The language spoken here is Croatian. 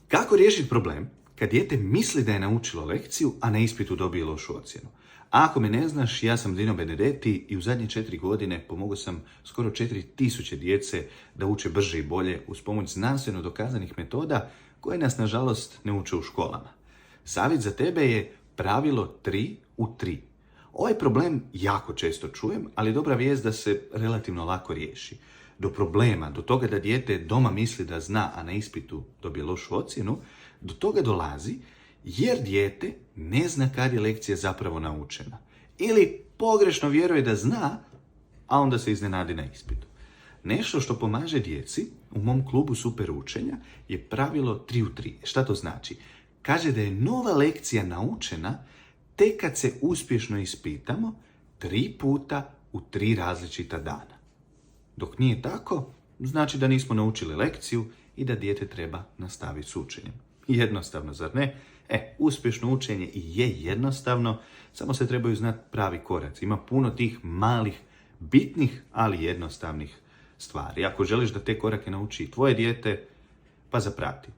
Kako riješiti problem kad dijete misli da je naučilo lekciju, a na ispitu dobije lošu ocjenu? A ako me ne znaš, ja sam Dino Benedetti i u zadnje 4 godine pomogao sam skoro 4000 djece da uče brže i bolje uz pomoć znanstveno dokazanih metoda koje nas, nažalost, ne uče u školama. Savjet za tebe je pravilo 3 u 3. Ovaj problem jako često čujem, ali dobra vijest da se relativno lako riješi. Do problema, do toga da dijete doma misli da zna, a na ispitu dobije lošu ocjenu, do toga dolazi jer dijete ne zna kad je lekcija zapravo naučena. Ili pogrešno vjeruje da zna, a onda se iznenadi na ispitu. Nešto što pomaže djeci u mom klubu super učenja je pravilo 3 u 3. Šta to znači? Kaže da je nova lekcija naučena tek kad se uspješno ispitamo 3 puta u 3 različita dana. Dok nije tako, znači da nismo naučili lekciju i da dijete treba nastaviti s učenjem. Jednostavno, zar ne? Uspješno učenje i je jednostavno, samo se trebaju znati pravi koraci. Ima puno tih malih, bitnih, ali jednostavnih stvari. Ako želiš da te korake nauči tvoje dijete, pa zaprati.